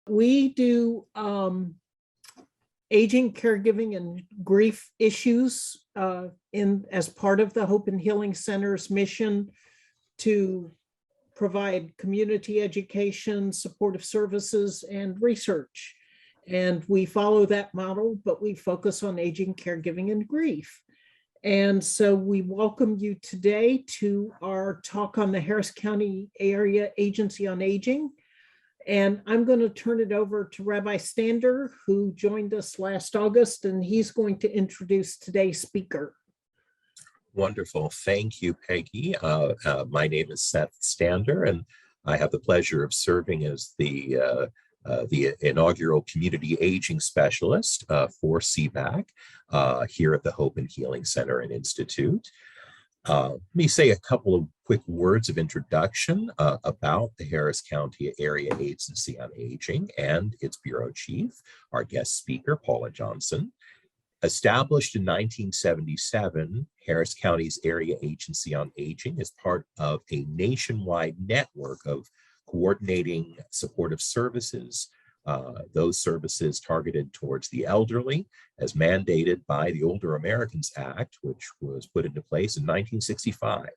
We do aging, caregiving, and grief issues as part of the Hope and Healing Center's mission to provide community education, supportive services, and research. And we follow that model, but we focus on aging, caregiving, and grief. And so we welcome you today to our talk on the Harris County Area Agency on Aging. And I'm going to turn it over to Rabbi Stander, who joined us last August, and he's going to introduce today's speaker. Wonderful. Thank you, Peggy. My name is Seth Stander, and I have the pleasure of serving as the inaugural community aging specialist for CBAC here at the Hope and Healing Center and Institute. Let me say a couple of quick words of introduction about the Harris County Area Agency on Aging and its Bureau Chief, our guest speaker, Paula Johnson. Established in 1977, Harris County's Area Agency on Aging is part of a nationwide network of coordinating supportive services, those services targeted towards the elderly, as mandated by the Older Americans Act, which was put into place in 1965,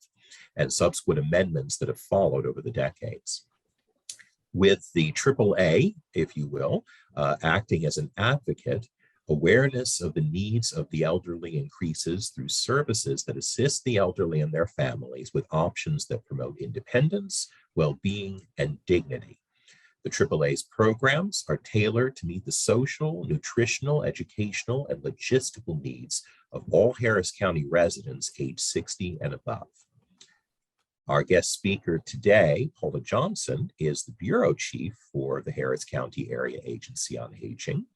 and subsequent amendments that have followed over the decades. With the AAA, if you will, acting as an advocate, awareness of the needs of the elderly increases through services that assist the elderly and their families with options that promote independence, well-being, and dignity. The AAA's programs are tailored to meet the social, nutritional, educational, and logistical needs of all Harris County residents age 60 and above. Our guest speaker today, Paula Johnson, is the Bureau Chief for the Harris County Area Agency on Aging.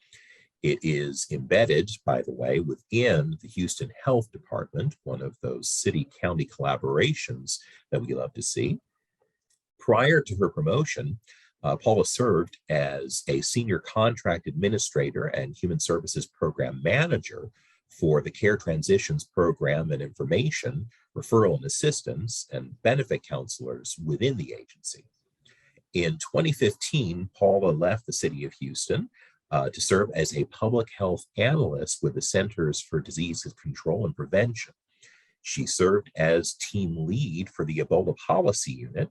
It is embedded, by the way, within the Houston Health Department, one of those city-county collaborations that we love to see. Prior to her promotion, Paula served as a senior contract administrator and human services program manager for the Care Transitions Program and Information, Referral and Assistance, and benefit counselors within the agency. In 2015, Paula left the city of Houston to serve as a public health analyst with the Centers for Disease Control and Prevention. She served as team lead for the Ebola Policy Unit,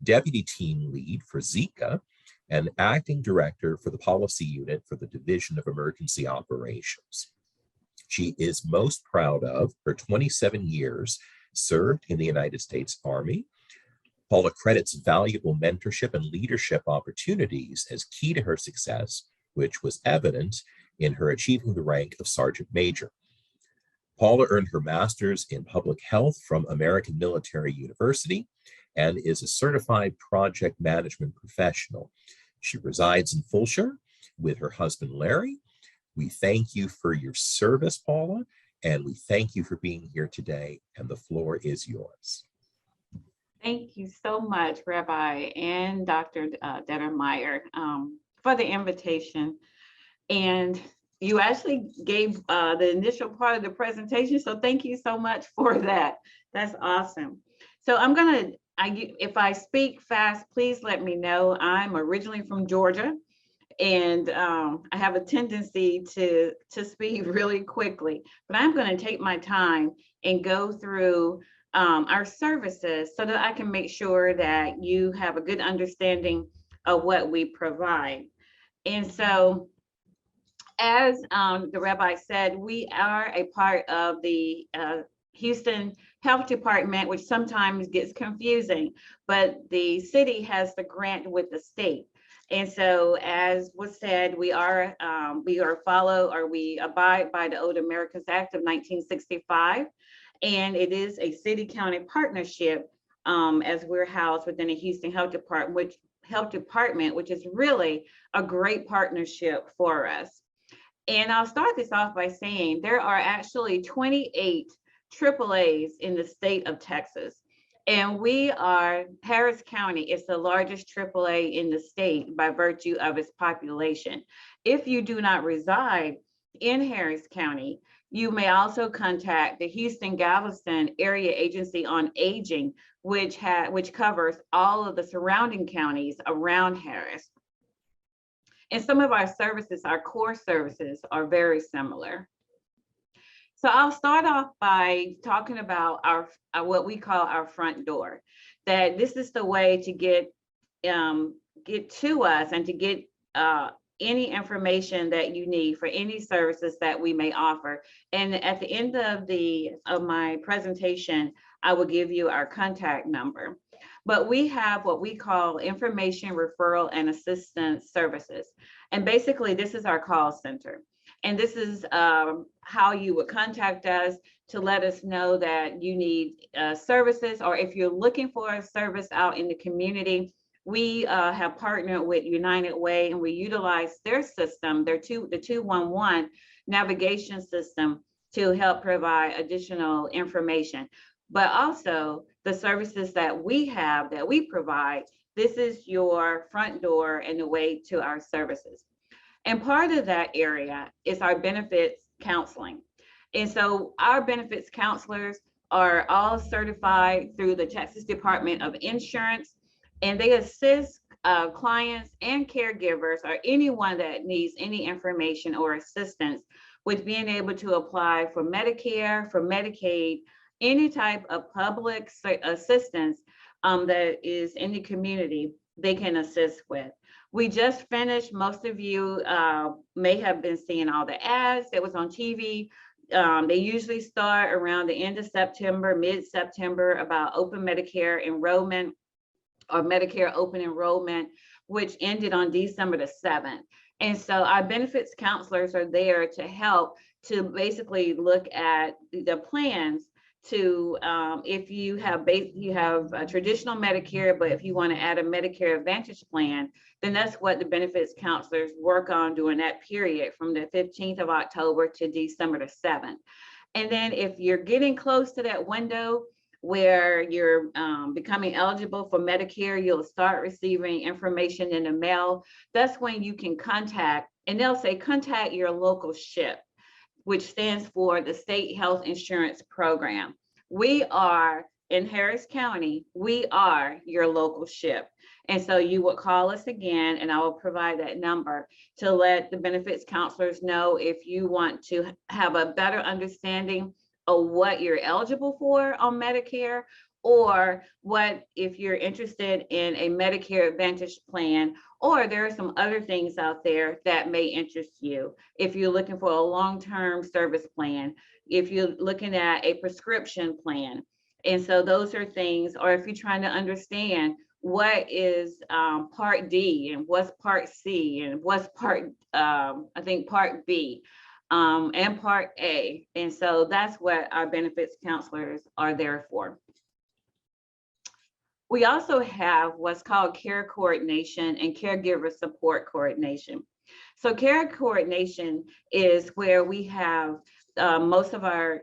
deputy team lead for Zika, and acting director for the Policy Unit for the Division of Emergency Operations. She is most proud of her 27 years served in the United States Army. Paula credits valuable mentorship and leadership opportunities as key to her success, which was evident in her achieving the rank of Sergeant Major. Paula earned her master's in public health from American Military University and is a certified project management professional. She resides in Fulshire with her husband, Larry. We thank you for your service, Paula, and we thank you for being here today, and the floor is yours. Thank you so much, Rabbi and Dr. Dettermeyer, for the invitation. And you actually gave the initial part of the presentation, so thank you so much for that. That's awesome. So I'm gonna, if I speak fast, please let me know. I'm originally from Georgia, and I have a tendency to speak really quickly, but I'm gonna take my time and go through our services so that I can make sure that you have a good understanding of what we provide. And so, as the rabbi said, we are a part of the Houston Health Department, which sometimes gets confusing, but the city has the grant with the state. And so, as was said, we abide by the Old Americans Act of 1965, and it is a city-county partnership as we're housed within the Houston Health Department, which is really a great partnership for us. And I'll start this off by saying there are actually 28 AAAs in the state of Texas. And Harris County is the largest AAA in the state by virtue of its population. If you do not reside in Harris County, you may also contact the Houston-Galveston Area Agency on Aging, which covers all of the surrounding counties around Harris. And some of our services, our core services, are very similar. So I'll start off by talking about our what we call our front door. That this is the way to get to us and to get any information that you need for any services that we may offer. And at the end of my presentation, I will give you our contact number. But we have what we call information referral and assistance services. And basically, this is our call center. And this is how you would contact us to let us know that you need services, or if you're looking for a service out in the community. We have partnered with United Way, and we utilize their system, the 211 navigation system, to help provide additional information. But also the services that we have, that we provide, this is your front door and the way to our services. And part of that area is our benefits counseling. And so our benefits counselors are all certified through the Texas Department of Insurance, and they assist clients and caregivers, or anyone that needs any information or assistance with being able to apply for Medicare, for Medicaid, any type of public assistance that is in the community, they can assist with. We just finished, most of you may have been seeing all the ads that was on TV. They usually start around the end of September, mid-September, about open Medicare enrollment, or Medicare open enrollment, which ended on December the 7th. And so our benefits counselors are there to help to basically look at the plans to, if you have a traditional Medicare, but if you want to add a Medicare Advantage plan, then that's what the benefits counselors work on during that period from the 15th of October to December the 7th. And then if you're getting close to that window where you're becoming eligible for Medicare, you'll start receiving information in the mail. That's when you can contact, and they'll say, contact your local SHIP, which stands for the State Health Insurance Program. We are in Harris County, we are your local SHIP. And so you would call us again, and I will provide that number to let the benefits counselors know if you want to have a better understanding of what you're eligible for on Medicare, or what if you're interested in a Medicare Advantage plan, or there are some other things out there that may interest you. If you're looking for a long-term service plan, if you're looking at a prescription plan. And so those are things, or if you're trying to understand what is Part D and what's Part C and what's Part B. And Part A. And so that's what our benefits counselors are there for. We also have what's called care coordination and caregiver support coordination. So care coordination is where we have most of our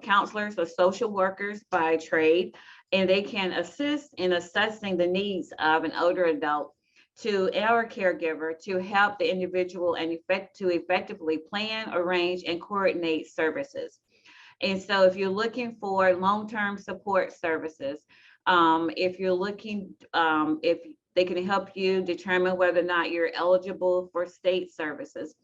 counselors are social workers by trade, and they can assist in assessing the needs of an older adult to our caregiver to help the individual and effectively plan, arrange, and coordinate services. And so if you're looking for long-term support services, if you're looking, if they can help you determine whether or not you're eligible for state services.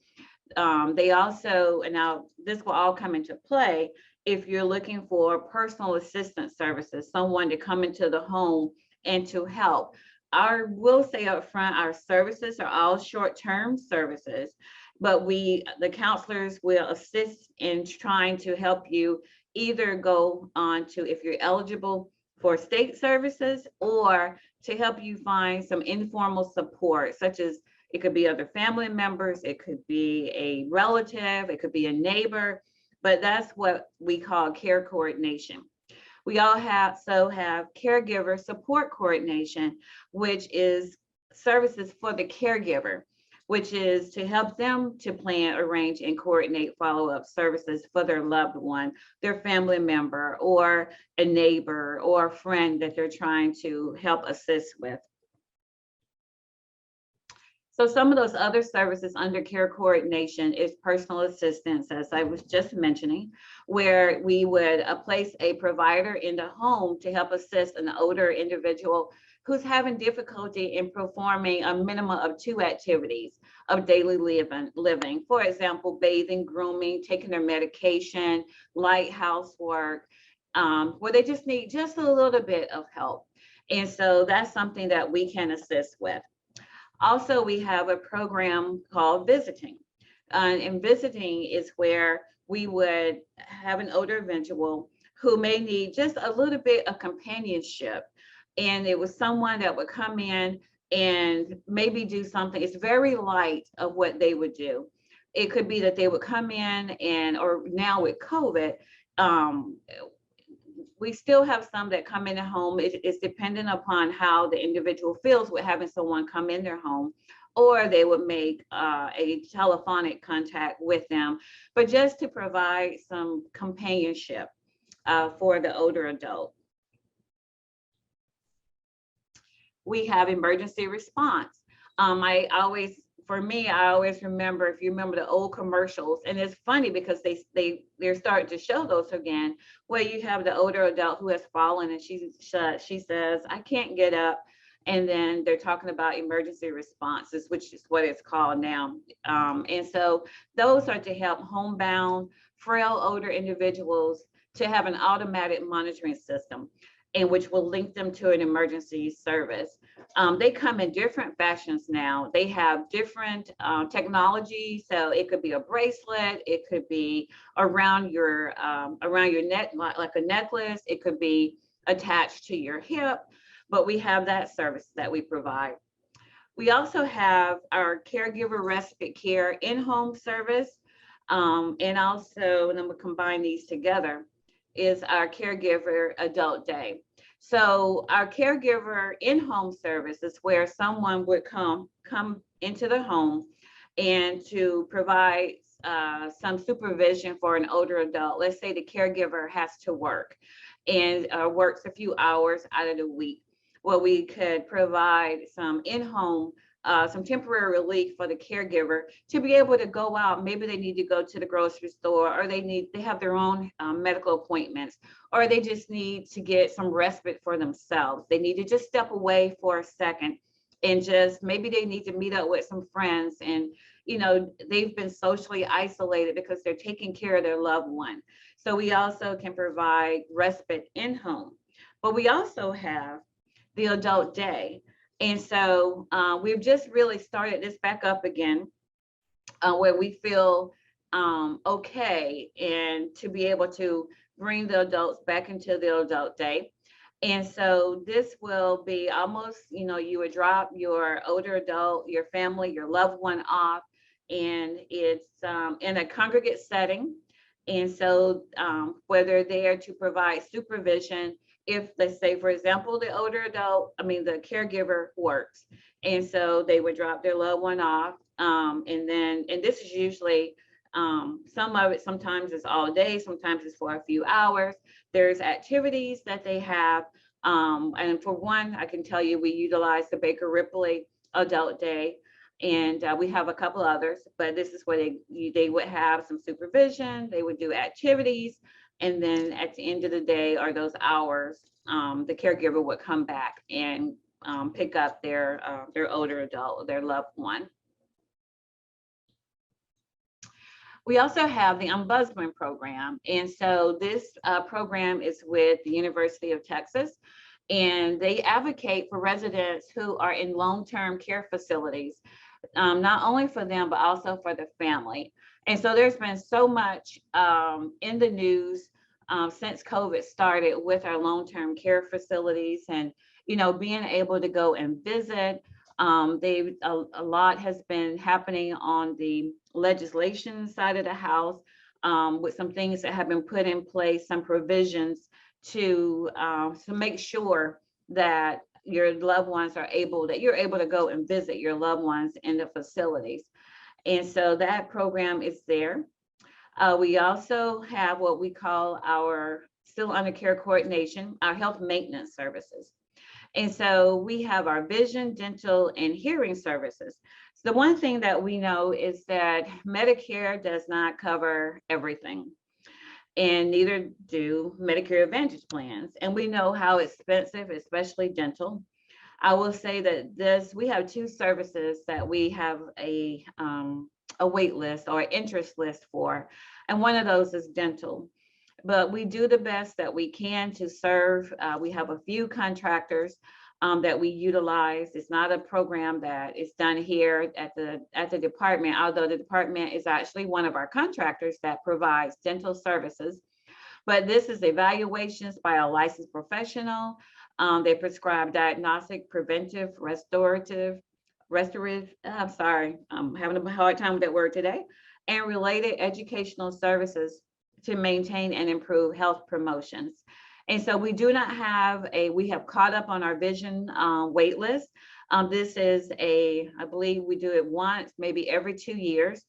They also, and now this will all come into play, if you're looking for personal assistance services, someone to come into the home and to help. We'll say up front, our services are all short-term services, but the counselors will assist in trying to help you either go on to, if you're eligible for state services, or to help you find some informal support, such as it could be other family members, it could be a relative, it could be a neighbor, but that's what we call care coordination. We also have caregiver support coordination, which is services for the caregiver, which is to help them to plan, arrange, and coordinate follow-up services for their loved one, their family member, or a neighbor, or a friend that they're trying to help assist with. So some of those other services under care coordination is personal assistance, as I was just mentioning, where we would place a provider in the home to help assist an older individual who's having difficulty in performing a minimum of 2 activities, of daily living. For example, bathing, grooming, taking their medication, light housework, where they just need just a little bit of help. And so that's something that we can assist with. Also, we have a program called Visiting. And Visiting is where we would have an older individual who may need just a little bit of companionship. And it was someone that would come in and maybe do something. It's very light of what they would do. It could be that they would come in and, or now with COVID, we still have some that come in the home. It's dependent upon how the individual feels with having someone come in their home, or they would make a telephonic contact with them, but just to provide some companionship for the older adult. We have emergency response. I always remember, if you remember the old commercials, and it's funny because they're starting to show those again, where you have the older adult who has fallen and she says, I can't get up. And then they're talking about emergency responses, which is what it's called now. And so those are to help homebound, frail older individuals to have an automatic monitoring system, and which will link them to an emergency service. They come in different fashions now. They have different technology. So it could be a bracelet, it could be around your neck, like a necklace, it could be attached to your hip, but we have that service that we provide. We also have our caregiver respite care in-home service. And also, and I'm gonna combine these together, is our caregiver adult day. So our caregiver in-home service is where someone would come into the home and to provide some supervision for an older adult. Let's say the caregiver has to work and works a few hours out of the week. Well, we could provide some in-home, some temporary relief for the caregiver to be able to go out. Maybe they need to go to the grocery store, or they have their own medical appointments, or they just need to get some respite for themselves. They need to just step away for a second and just, maybe they need to meet up with some friends, and they've been socially isolated because they're taking care of their loved one. So we also can provide respite in home, but we also have the adult day. And so we've just really started this back up again, where we feel okay, and to be able to bring the adults back into the adult day. And so this will be almost, you would drop your older adult, your family, your loved one off, and it's in a congregate setting. And so where they're there to provide supervision, if, let's say, for example, the the caregiver works, and so they would drop their loved one off, and this is usually, some of it sometimes it's all day, sometimes it's for a few hours. There's activities that they have, and for one, I can tell you, we utilize the Baker Ripley Adult Day, and we have a couple others, but this is where they would have some supervision, they would do activities. And then at the end of the day, or those hours, the caregiver would come back and pick up their older adult, their loved one. We also have the Ombudsman Program. And so this program is with the University of Texas, and they advocate for residents who are in long-term care facilities, not only for them, but also for the family. And so there's been so much in the news since COVID started with our long-term care facilities, and being able to go and visit. A lot has been happening on the legislation side of the house, with some things that have been put in place, some provisions to make sure that your loved ones you're able to go and visit your loved ones in the facilities. And so that program is there. We also have what we call our, still under care coordination, our health maintenance services. And so we have our vision, dental, and hearing services. So the one thing that we know is that Medicare does not cover everything, and neither do Medicare Advantage plans. And we know how expensive, especially dental. I will say that we have two services that we have a wait list or interest list for, and one of those is dental. But we do the best that we can to serve. We have a few contractors that we utilize. It's not a program that is done here at the department, although the department is actually one of our contractors that provides dental services. But this is evaluations by a licensed professional. They prescribe diagnostic, preventive, restorative, I'm sorry, I'm having a hard time with that word today, and related educational services to maintain and improve health promotions. And so we do not have we have caught up on our vision wait list. This is I believe we do it once, maybe every 2 years.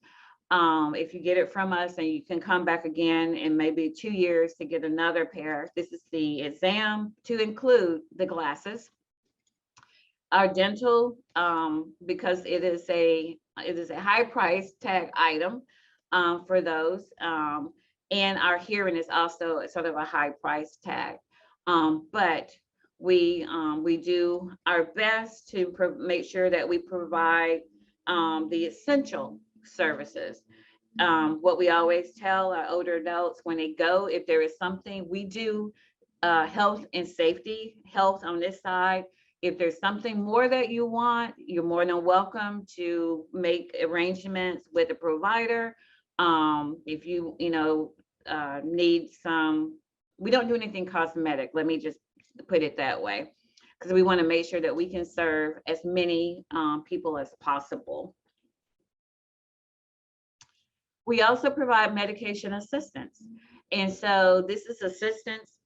If you get it from us, and you can come back again in maybe 2 years to get another pair. This is the exam to include the glasses. Our dental, because it is a high price tag item for those. And our hearing is also sort of a high price tag. But we do our best to make sure that we provide the essential services. What we always tell our older adults when they go, if there is something, we do health and safety, health on this side. If there's something more that you want, you're more than welcome to make arrangements with a provider. If you need some, we don't do anything cosmetic, let me just put it that way, because we want to make sure that we can serve as many people as possible. We also provide medication assistance. And so this is assistance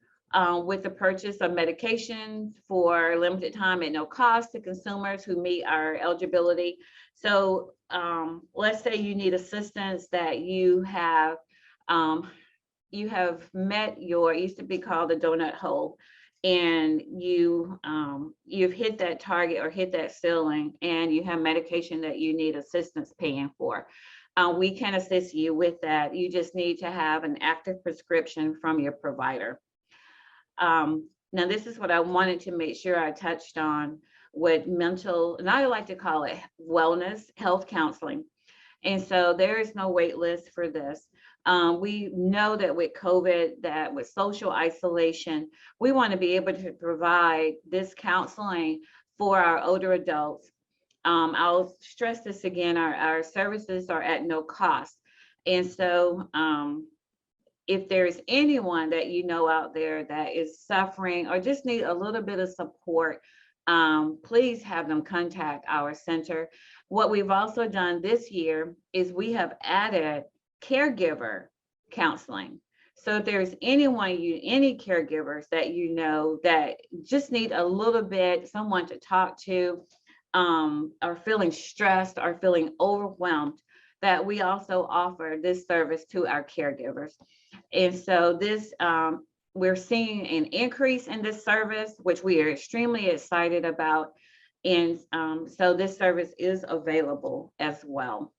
with the purchase of medications for limited time at no cost to consumers who meet our eligibility. So let's say you need assistance that you have met your, it used to be called the donut hole, and you've hit that target or hit that ceiling, and you have medication that you need assistance paying for. We can assist you with that. You just need to have an active prescription from your provider. Now, this is what I wanted to make sure I touched on with mental, and I like to call it wellness, health counseling. And so there is no wait list for this. We know that with COVID, that with social isolation, we want to be able to provide this counseling for our older adults. I'll stress this again, our services are at no cost. And so if there's anyone that you know out there that is suffering or just need a little bit of support, please have them contact our center. What we've also done this year is we have added caregiver counseling. So if there's any caregivers that you know that just need a little bit, someone to talk to, are feeling stressed, are feeling overwhelmed, that we also offer this service to our caregivers. And so this, we're seeing an increase in this service, which we are extremely excited about. And so this service is available as well.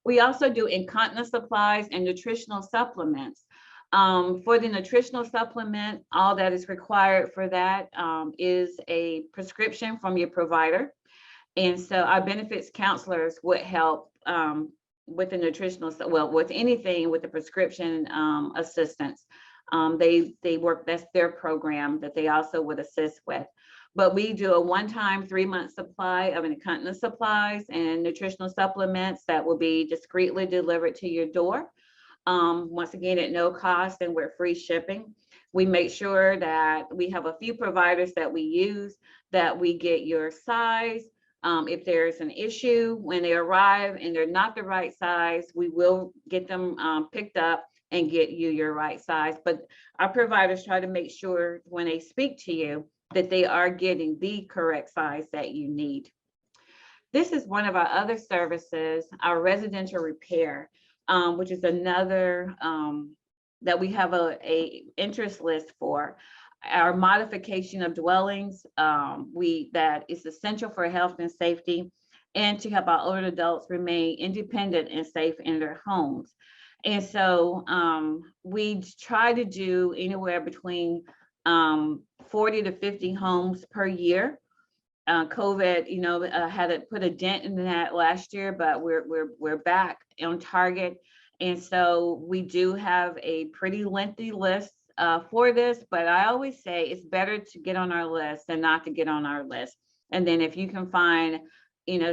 We also do incontinence supplies and nutritional supplements. For the nutritional supplement, all that is required for that is a prescription from your provider. And so our benefits counselors would help with the nutritional, well, with anything with the prescription assistance. They work, that's their program that they also would assist with. But we do a one-time 3-month supply of incontinence supplies and nutritional supplements that will be discreetly delivered to your door. Once again, at no cost, and we're free shipping. We make sure that we have a few providers that we use, that we get your size. If there's an issue when they arrive and they're not the right size, we will get them picked up and get you your right size. But our providers try to make sure when they speak to you that they are getting the correct size that you need. This is one of our other services, our residential repair, which is another that we have a interest list for. Our modification of dwellings, that is essential for health and safety, and to help our older adults remain independent and safe in their homes. And so we try to do anywhere between 40 to 50 homes per year. COVID, had to put a dent in that last year, but we're back on target. And so we do have a pretty lengthy list for this, but I always say it's better to get on our list than not to get on our list. And then if you can find,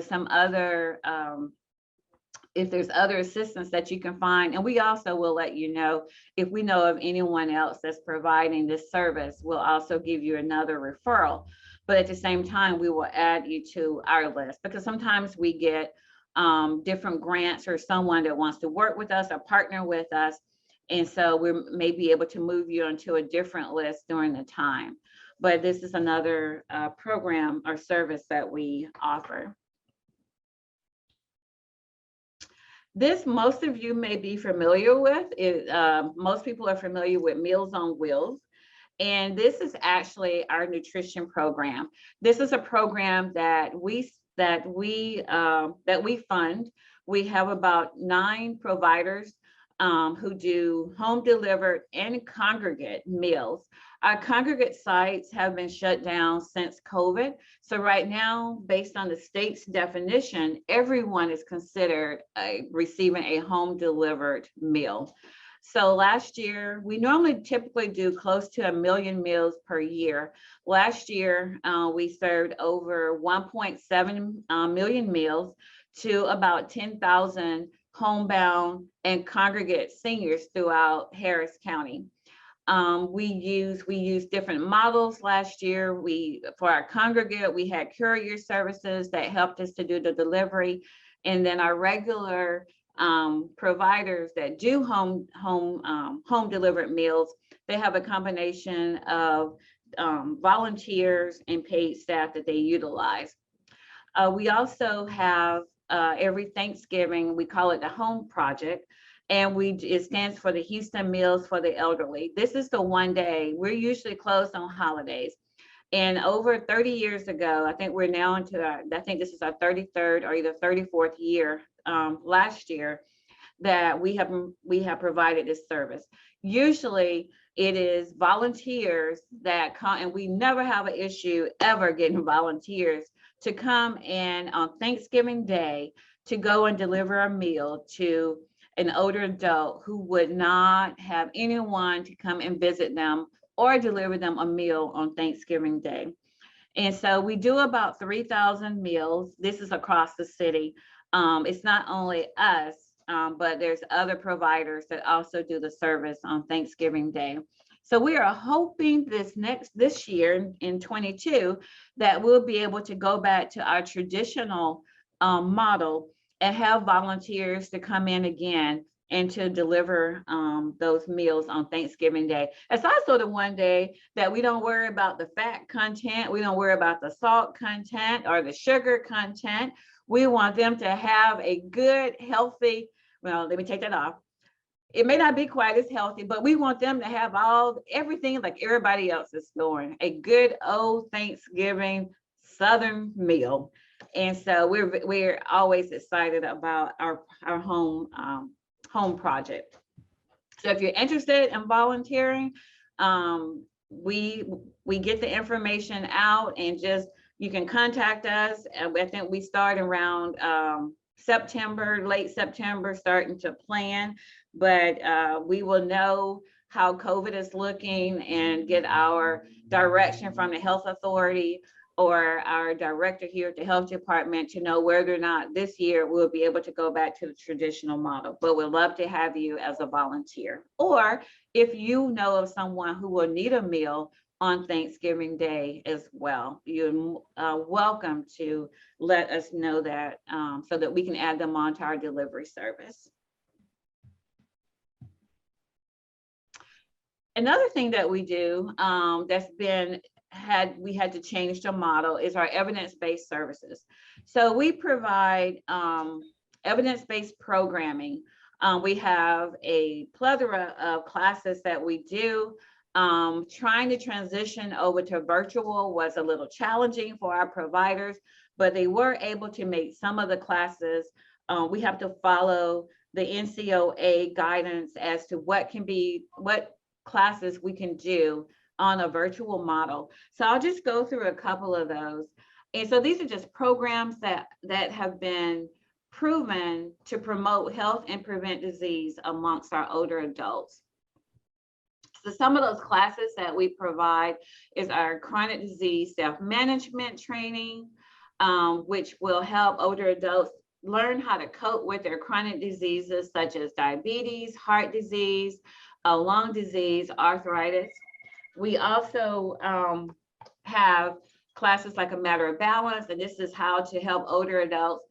some other, if there's other assistance that you can find, and we also will let you know if we know of anyone else that's providing this service, we'll also give you another referral. But at the same time, we will add you to our list, because sometimes we get different grants or someone that wants to work with us or partner with us. And so we may be able to move you onto a different list during the time. But this is another program or service that we offer. This, most of you may be familiar with. Most people are familiar with Meals on Wheels. And this is actually our nutrition program. This is a program that we fund. We have about 9 providers who do home delivered and congregate meals. Our congregate sites have been shut down since COVID. So right now, based on the state's definition, everyone is considered receiving a home delivered meal. So last year, we typically do close to 1 million meals per year. Last year, we served over 1.7 million meals to about 10,000 homebound and congregate seniors throughout Harris County. We used different models last year. For our congregate, we had courier services that helped us to do the delivery. And then our regular providers that do home delivered meals, they have a combination of volunteers and paid staff that they utilize. We also have every Thanksgiving, we call it the Home Project, and it stands for the Houston Meals for the Elderly. This is the one day. We're usually closed on holidays. And over 30 years ago, I think we're now I think this is our 33rd or either 34th year last year that we have provided this service. Usually it is volunteers that come, and we never have an issue ever getting volunteers to come in on Thanksgiving Day to go and deliver a meal to an older adult who would not have anyone to come and visit them or deliver them a meal on Thanksgiving Day. And so we do about 3,000 meals. This is across the city. It's not only us, but there's other providers that also do the service on Thanksgiving Day. So we are hoping this year in 22 that we'll be able to go back to our traditional model and have volunteers to come in again and to deliver those meals on Thanksgiving Day. It's also the one day that we don't worry about the fat content. We don't worry about the salt content or the sugar content. We want them to have a good, healthy, well, let me take that off. It may not be quite as healthy, but we want them to have everything like everybody else is doing, a good old Thanksgiving Southern meal. And so we're always excited about our home project. So if you're interested in volunteering, we get the information out, and you can contact us. I think we start around September, late September, starting to plan, but we will know how COVID is looking and get our direction from the health authority or our director here at the health department to know whether or not this year we'll be able to go back to the traditional model. But we'd love to have you as a volunteer. Or if you know of someone who will need a meal on Thanksgiving Day as well, you're welcome to let us know that so that we can add them onto our delivery service. Another thing that we do we had to change the model is our evidence-based services. So we provide evidence-based programming. We have a plethora of classes that we do. Trying to transition over to virtual was a little challenging for our providers, but they were able to make some of the classes. We have to follow the NCAAA guidance as to what classes we can do on a virtual model. So I'll just go through a couple of those. And so these are just programs that have been proven to promote health and prevent disease amongst our older adults. So some of those classes that we provide is our chronic disease self-management training, which will help older adults learn how to cope with their chronic diseases such as diabetes, heart disease, lung disease, arthritis. We also have classes like A Matter of Balance, and this is how to help older adults.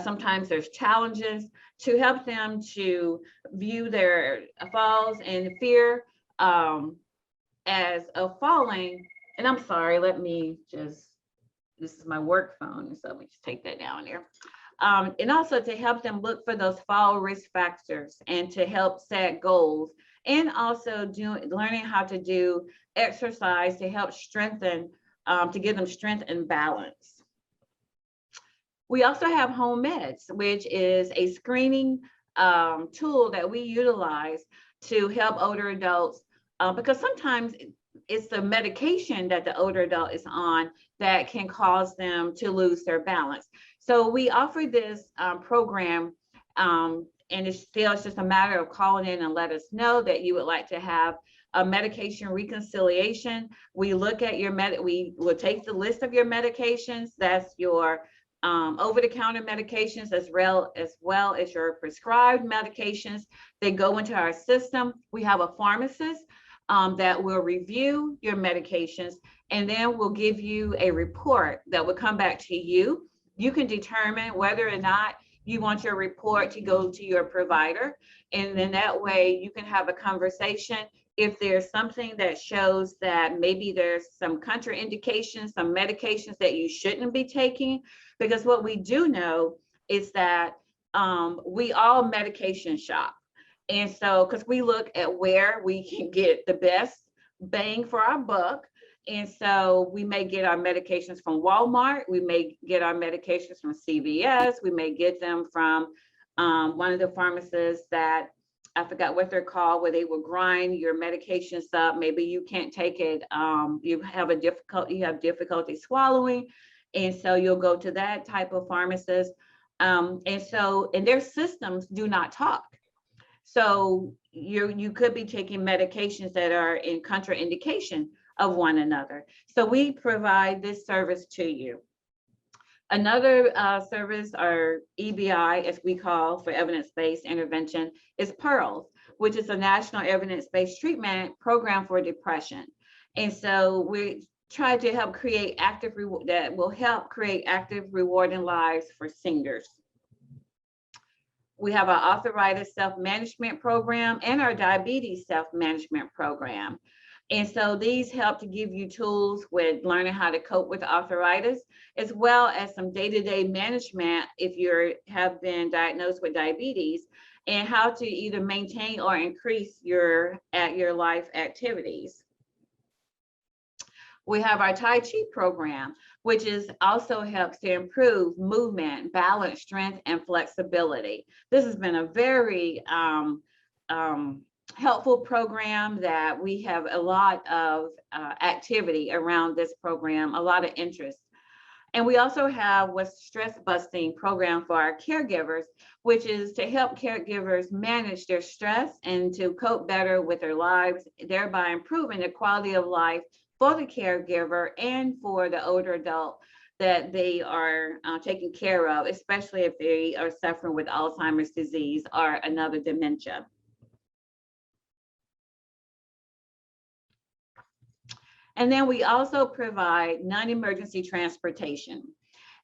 Sometimes there's challenges to help them to view their falls and fear as a falling. And I'm sorry, let me just, this is my work phone, so let me just take that down there. And also to help them look for those fall risk factors and to help set goals, and also learning how to do exercise to help strengthen, to give them strength and balance. We also have Home Meds, which is a screening tool that we utilize to help older adults, because sometimes it's the medication that the older adult is on that can cause them to lose their balance. So we offer this program, and it's just a matter of calling in and let us know that you would like to have a medication reconciliation. We look at your we will take the list of your medications, that's your over-the-counter medications, as well as your prescribed medications. They go into our system. We have a pharmacist that will review your medications, and then we'll give you a report that will come back to you. You can determine whether or not you want your report to go to your provider, and then that way you can have a conversation. If there's something that shows that maybe there's some contraindications, some medications that you shouldn't be taking, because what we do know is that we all medication shop. And so, because we look at where we can get the best bang for our buck. And so we may get our medications from Walmart, we may get our medications from CVS, we may get them from one of the pharmacists that, I forgot what they're called, where they will grind your medications up. Maybe you can't take it, you have difficulty swallowing. And so you'll go to that type of pharmacist. And their systems do not talk. So you could be taking medications that are in contraindication of one another. So we provide this service to you. Another service, or EBI, as we call for evidence-based intervention, is PEARLS, which is a national evidence-based treatment program for depression. And so we try to help create that will help create active, rewarding lives for seniors. We have our arthritis self-management program and our diabetes self-management program. And so these help to give you tools with learning how to cope with arthritis, as well as some day-to-day management if you have been diagnosed with diabetes, and how to either maintain or increase your life activities. We have our Tai Chi program, which also helps to improve movement, balance, strength, and flexibility. This has been a very helpful program that we have a lot of activity around this program, a lot of interest. And we also have what's stress busting program for our caregivers, which is to help caregivers manage their stress and to cope better with their lives, thereby improving the quality of life for the caregiver and for the older adult that they are taking care of, especially if they are suffering with Alzheimer's disease or another dementia. And then we also provide non-emergency transportation.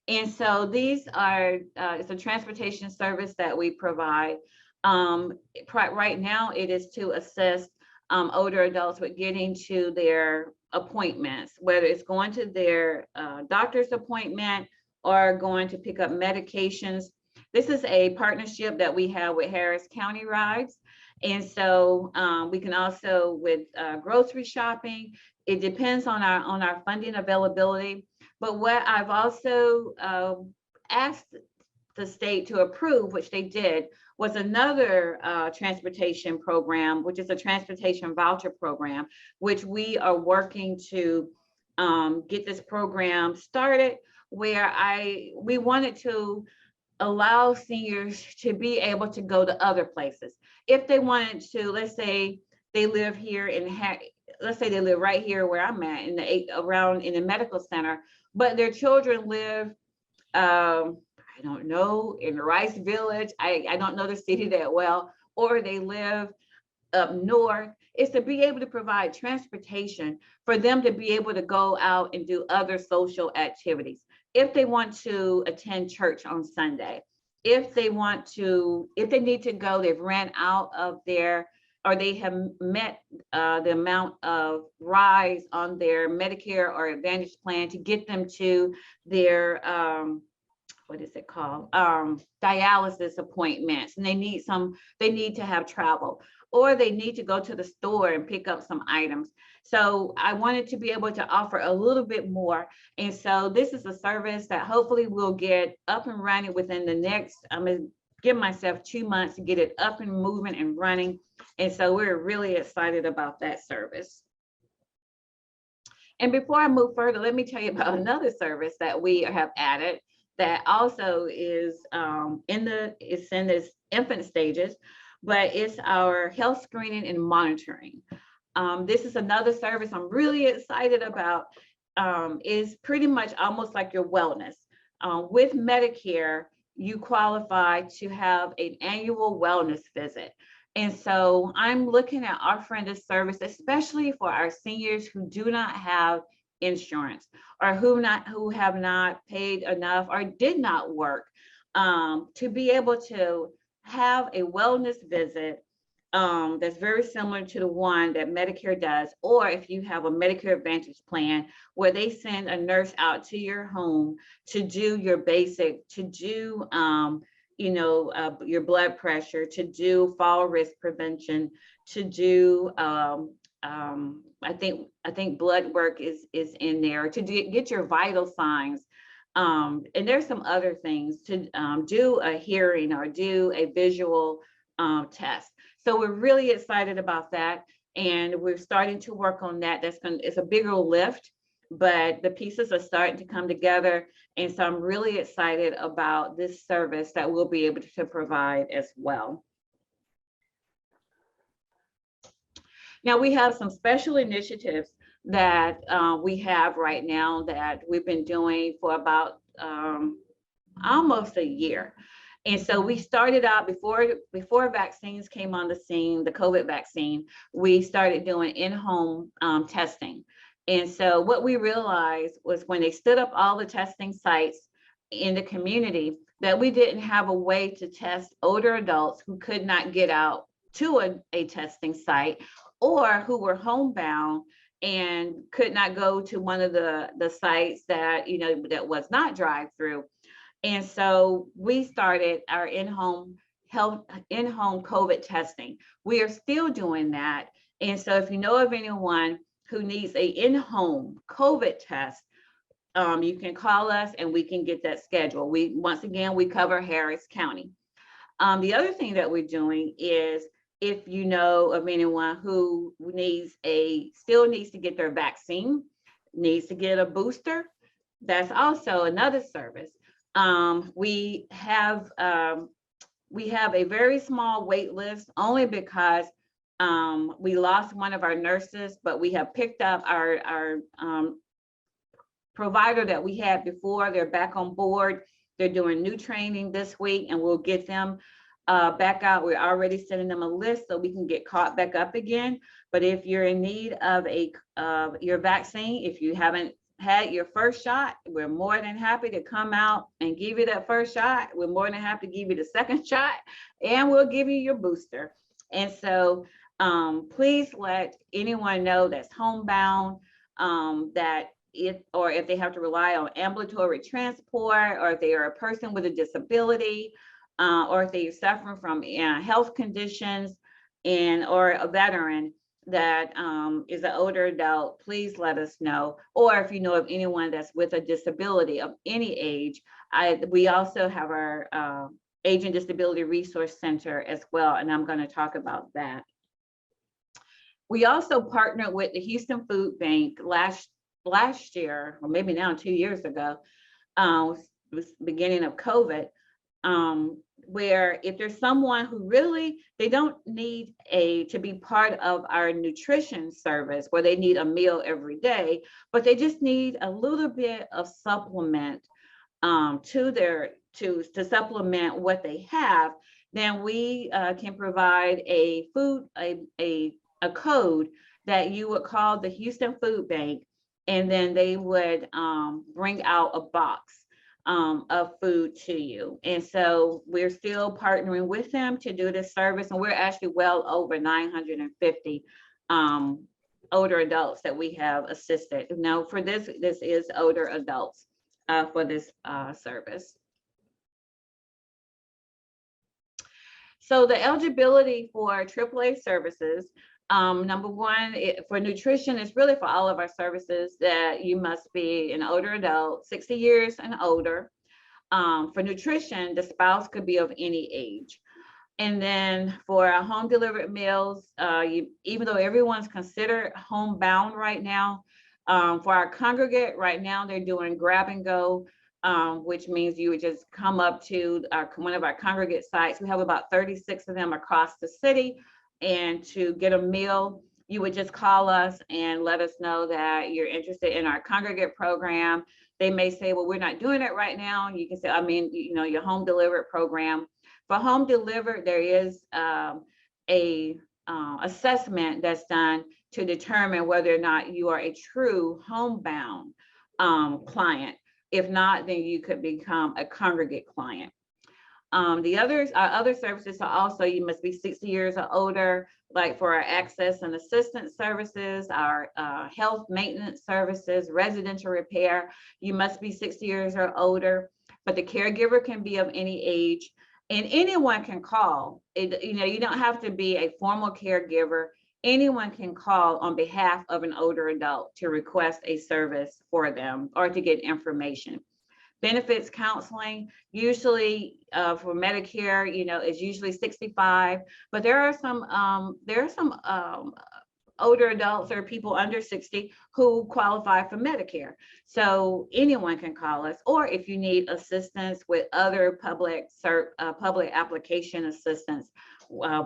And so these are, it's a transportation service that we provide. Right now, it is to assist older adults with getting to their appointments, whether it's going to their doctor's appointment or going to pick up medications. This is a partnership that we have with Harris County Rides. And so we can also, with grocery shopping, it depends on our funding availability. But what I've also asked the state to approve, which they did, was another transportation program, which is a transportation voucher program, which we are working to get this program started, where we wanted to allow seniors to be able to go to other places. If they wanted to, let's say they live here let's say they live right here where I'm at around in the medical center, but their children live, I don't know, in Rice Village. I don't know the city that well, or they live up north, is to be able to provide transportation for them to be able to go out and do other social activities. If they want to attend church on Sunday, if they need to go, they've ran out of or they have met the amount of rise on their Medicare or Advantage plan to get them to their, what is it called? Dialysis appointments, and they need to have travel, or they need to go to the store and pick up some items. So I wanted to be able to offer a little bit more. And so this is a service that hopefully we'll get up and running within the next, I'm gonna give myself 2 months to get it up and moving and running. And so we're really excited about that service. And before I move further, let me tell you about another service that we have added that also is in its infant stages, but it's our health screening and monitoring. This is another service I'm really excited about. Is pretty much almost like your wellness. With Medicare, you qualify to have an annual wellness visit. And so I'm looking at offering this service, especially for our seniors who do not have insurance, or who have not paid enough or did not work, to be able to have a wellness visit that's very similar to the one that Medicare does, or if you have a Medicare Advantage plan where they send a nurse out to your home to do your basic, to do your blood pressure, to do fall risk prevention, to do I think blood work is in there, to get your vital signs. And there's some other things, to do a hearing or do a visual test. So we're really excited about that, and we're starting to work on that. It's a bigger lift, but the pieces are starting to come together. And so I'm really excited about this service that we'll be able to provide as well. Now we have some special initiatives that we have right now that we've been doing for about almost a year. And so we started out before vaccines came on the scene, the COVID vaccine, we started doing in-home testing. And so what we realized was when they stood up all the testing sites in the community, that we didn't have a way to test older adults who could not get out to a testing site, or who were homebound and could not go to one of the sites that, that was not drive-through. And so we started our in-home COVID testing. We are still doing that. And so if you know of anyone who needs a in-home COVID test, you can call us and we can get that scheduled. Once again, we cover Harris County. The other thing that we're doing is, if you know of anyone who still needs to get their vaccine, needs to get a booster, that's also another service. We have a very small wait list, only because we lost one of our nurses, but we have picked up our provider that we had before. They're back on board. They're doing new training this week, and we'll get them back out. We're already sending them a list so we can get caught back up again. But if you're in need of your vaccine, if you haven't had your first shot, we're more than happy to come out and give you that first shot. We're more than happy to give you the second shot, and we'll give you your booster. And so please let anyone know that's homebound, that if they have to rely on ambulatory transport, or if they are a person with a disability, or if they're suffering from health conditions, or a veteran, that is an older adult, please let us know. Or if you know of anyone that's with a disability of any age, we also have our Aging Disability Resource Center as well, and I'm going to talk about that. We also partnered with the Houston Food Bank last year, or maybe now 2 years ago, it was beginning of COVID, where if there's someone who really, they don't need to be part of our nutrition service where they need a meal every day, but they just need a little bit of supplement to supplement what they have, then we can provide a code that you would call the Houston Food Bank, and then they would bring out a box of food to you. And so we're still partnering with them to do this service, and we're actually well over 950 older adults that we have assisted. Now for this is older adults for this service. So the eligibility for AAA services, number one, for nutrition, is really for all of our services that you must be an older adult, 60 years and older. For nutrition, the spouse could be of any age. And then for our home delivered meals, even though everyone's considered homebound right now, for our congregate right now, they're doing grab and go, which means you would just come up to one of our congregate sites. We have about 36 of them across the city. And to get a meal, you would just call us and let us know that you're interested in our congregate program. They may say, well, we're not doing it right now. And you can say, I mean, you know, your home delivered program. For home delivered, there is a assessment that's done to determine whether or not you are a true homebound client. If not, then you could become a congregate client. The other services are also, you must be 60 years or older, like for our access and assistance services, our health maintenance services, residential repair, you must be 60 years or older, but the caregiver can be of any age, and anyone can call. You know, you don't have to be a formal caregiver. Anyone can call on behalf of an older adult to request a service for them or to get information. Benefits counseling, usually for Medicare, you know, is usually 65, but there are some older adults or people under 60 who qualify for Medicare. So anyone can call us, or if you need assistance with other public application assistance,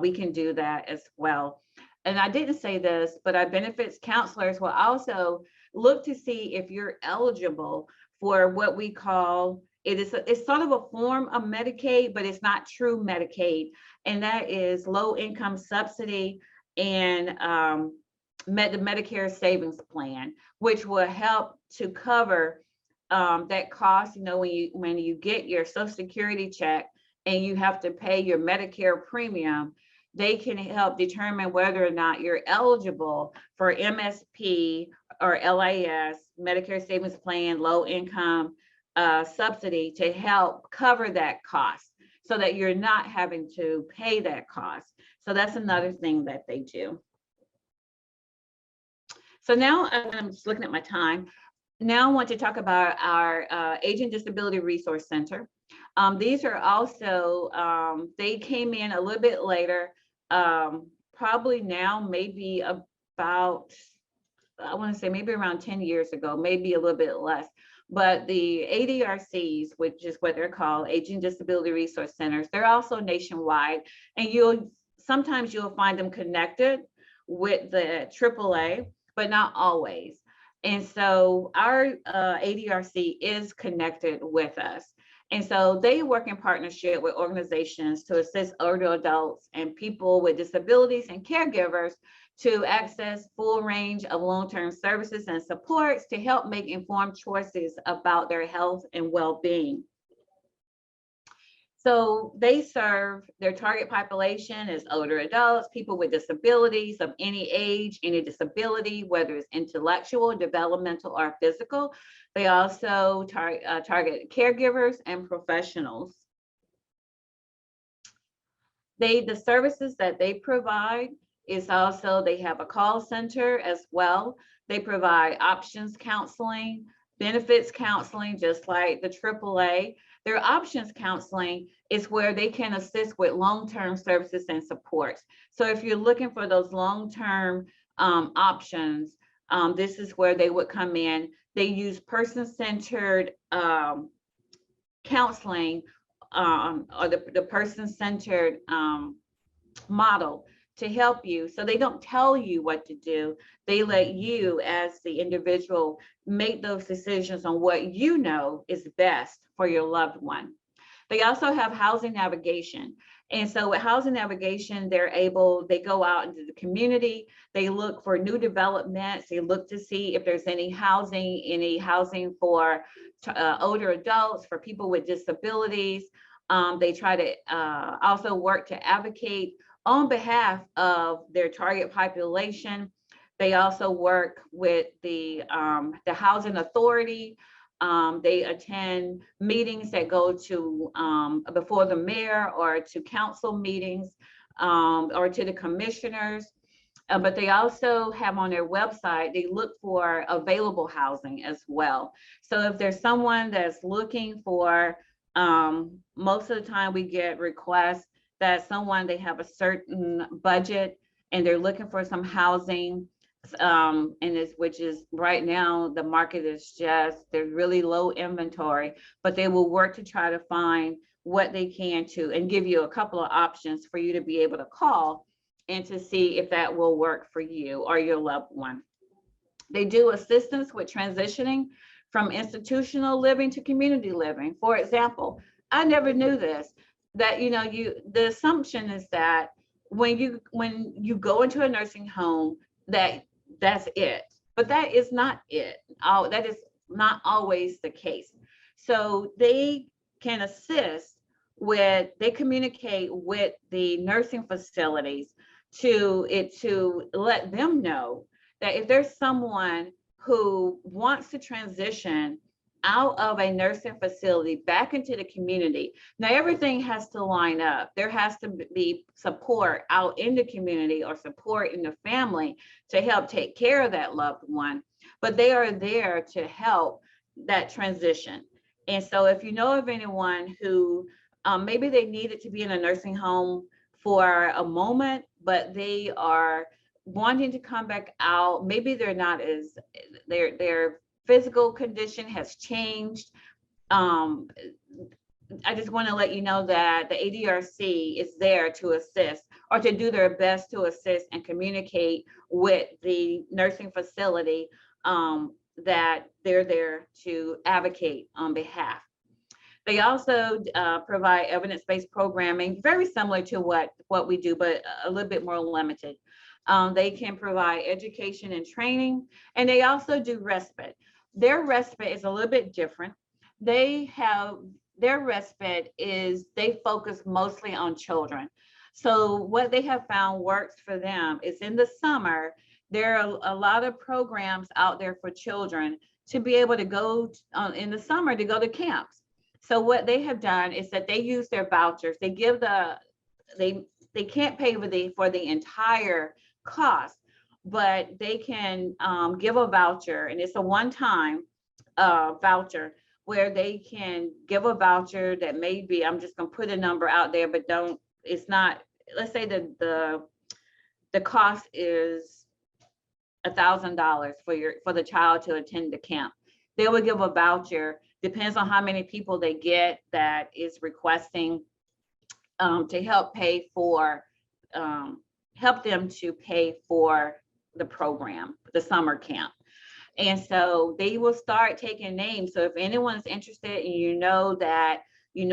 we can do that as well. And I didn't say this, but our benefits counselors will also look to see if you're eligible for what we call, it's sort of a form of Medicaid, but it's not true Medicaid. And that is low income subsidy and the Medicare savings plan, which will help to cover that cost. You know, when you get your Social Security check and you have to pay your Medicare premium, they can help determine whether or not you're eligible for MSP or LIS, Medicare Savings Plan, low income subsidy, to help cover that cost so that you're not having to pay that cost. So that's another thing that they do. So now I'm just looking at my time. Now I want to talk about our Aging Disability Resource Center. These are also, they came in a little bit later, probably now maybe about, I want to say maybe around 10 years ago, maybe a little bit less. But the ADRCs, which is what they're called, Aging Disability Resource Centers, they're also nationwide. And sometimes you'll find them connected with the AAA, but not always. And so our ADRC is connected with us. And so they work in partnership with organizations to assist older adults and people with disabilities and caregivers to access full range of long-term services and supports to help make informed choices about their health and well-being. So they serve, their target population is older adults, people with disabilities of any age, any disability, whether it's intellectual, developmental, or physical. They also target caregivers and professionals. The services that they provide It's also, they have a call center as well. They provide options counseling, benefits counseling, just like the AAA. Their options counseling is where they can assist with long-term services and supports. So if you're looking for those long-term options, this is where they would come in. They use person-centered counseling, or the person-centered model to help you. So they don't tell you what to do. They let you, as the individual, make those decisions on what you know is best for your loved one. They also have housing navigation. And so with housing navigation, they go out into the community, they look for new developments, they look to see if there's any housing for older adults, for people with disabilities. They try to also work to advocate on behalf of their target population. They also work with the housing authority. They attend meetings that go to before the mayor, or to council meetings, or to the commissioners. But they also have on their website, they look for available housing as well. So if there's someone that's looking for, most of the time we get requests that they have a certain budget and they're looking for some housing, which is right now, the market is there's really low inventory, but they will work to try to find what they can and give you a couple of options for you to be able to call and to see if that will work for you or your loved one. They do assistance with transitioning from institutional living to community living. For example, I never knew this, that the assumption is that when you go into a nursing home, that's it, but that is not it. That is not always the case. So they can assist they communicate with the nursing facilities to let them know that if there's someone who wants to transition out of a nursing facility back into the community. Now, everything has to line up. There has to be support out in the community or support in the family to help take care of that loved one, but they are there to help that transition. And so if you know of anyone who maybe they needed to be in a nursing home for a moment, but they are wanting to come back out, maybe they're not as, their physical condition has changed. I just want to let you know that the ADRC is there to assist, or to do their best to assist and communicate with the nursing facility, that they're there to advocate on behalf. They also provide evidence-based programming, very similar to what we do, but a little bit more limited. They can provide education and training, and they also do respite. Their respite is a little bit different. They focus mostly on children. So what they have found works for them is in the summer, there are a lot of programs out there for children to be able to go in the summer to go to camps. So what they have done is that they use their vouchers. They give they can't pay for the entire cost, but they can give a voucher, and it's a one-time voucher where they can give a voucher that maybe, I'm just gonna put a number out there, but it's not, let's say that the cost is $1,000 for the child to attend the camp. They will give a voucher, depends on how many people they get that is requesting, to help them to pay for the program, the summer camp. And so they will start taking names. So if anyone's interested and you know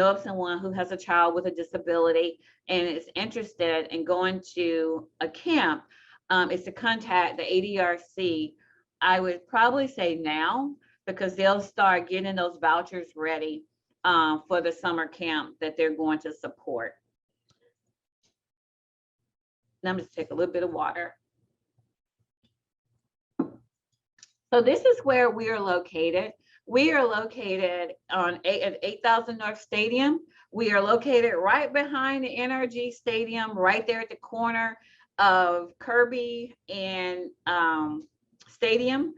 of someone who has a child with a disability and is interested in going to a camp, is to contact the ADRC. I would probably say now, because they'll start getting those vouchers ready for the summer camp that they're going to support. Now I'm just take a little bit of water. So this is where we are located. We are located at 8000 North Stadium. We are located right behind the NRG Stadium, right there at the corner of Kirby and Stadium.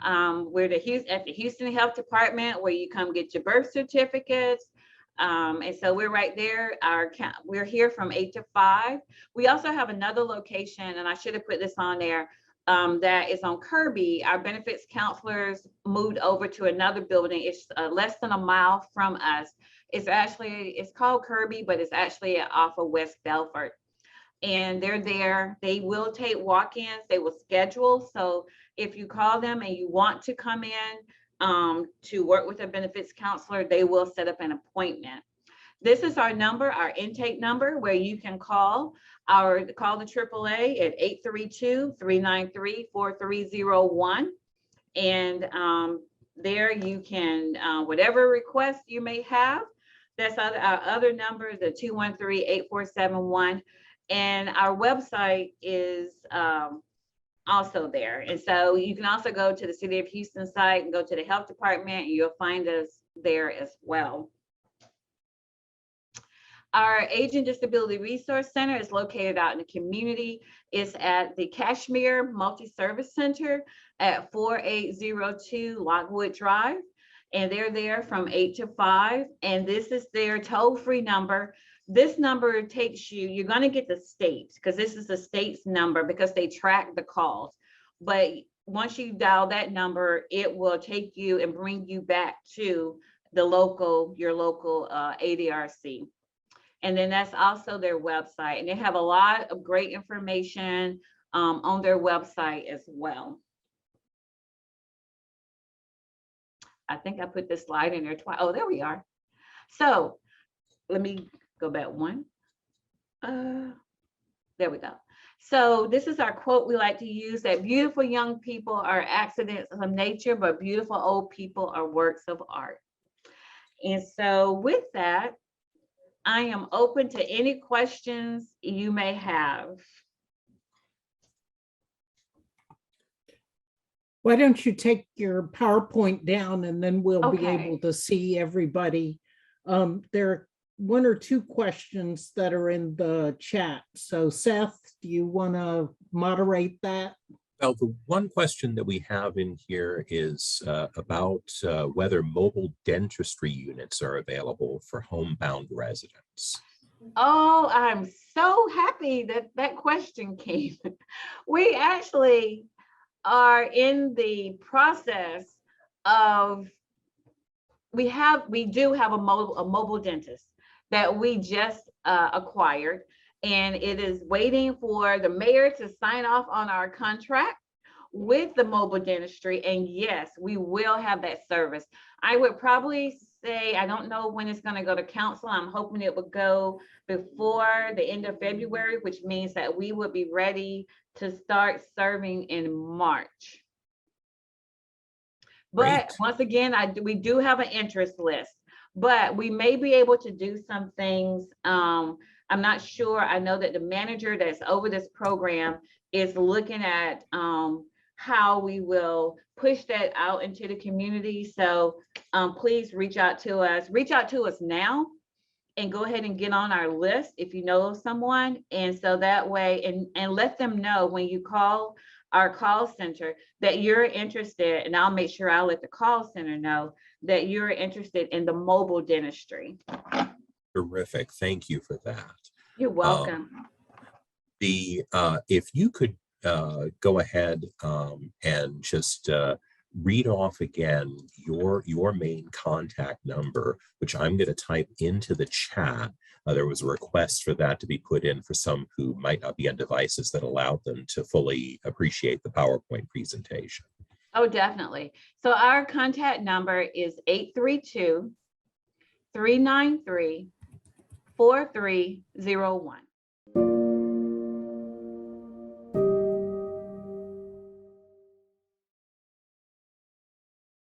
We're at the Houston Health Department, where you come get your birth certificates. And so we're right there. We're here from 8 to 5. We also have another location, and I should have put this on there, that is on Kirby. Our benefits counselors moved over to another building. It's less than a mile from us. It's called Kirby, but it's actually off of West Belfort. And they're there. They will take walk-ins. They will schedule. So if you call them and you want to come in to work with a benefits counselor, they will set up an appointment. This is our number, our intake number, where you can call the AAA at 832-393-4301. And there you can, whatever request you may have, that's our other number, the 213-8471. And our website is also there. And so you can also go to the City of Houston site and go to the health department, and you'll find us there as well. Our Aging Disability Resource Center is located out in the community. It's at the Kashmir Multi-Service Center at 4802 Lockwood Drive. And they're there from 8 to 5. And this is their toll-free number. This number takes you, you're going to get the state, because this is the state's number, because they track the calls. But once you dial that number, it will take you and bring you back to your local ADRC. And then that's also their website. And they have a lot of great information on their website as well. I think I put this slide in there twice. Oh, there we are. So let me go back one. There we go. So this is our quote we like to use, that beautiful young people are accidents of nature, but beautiful old people are works of art. And so with that, I am open to any questions you may have. Why don't you take your PowerPoint down, and then we'll be Okay. able to see everybody. There are one or two questions that are in the chat. So Seth, do you want to moderate that? Well, the one question that we have in here is about whether mobile dentistry units are available for homebound residents. Oh, I'm so happy that that question came. We actually are in the process of, we do have a mobile dentist that we just acquired, and it is waiting for the mayor to sign off on our contract with the mobile dentistry. And yes, we will have that service. I would probably say, I don't know when it's going to go to council. I'm hoping it would go before the end of February, which means that we would be ready to start serving in March. But Great. once again, we do have an interest list, but we may be able to do some things. I'm not sure. I know that the manager that's over this program is looking at how we will push that out into the community. So please reach out to us now, and go ahead and get on our list if you know of someone. And so that way, and let them know when you call our call center that you're interested, and I'll make sure I'll let the call center know that you're interested in the mobile dentistry. Terrific. Thank you for that. You're welcome. If you could go ahead and just read off again your main contact number, which I'm going to type into the chat. There was a request for that to be put in for some who might not be on devices that allowed them to fully appreciate the PowerPoint presentation. Oh, definitely. So our contact number is 832-393-4301.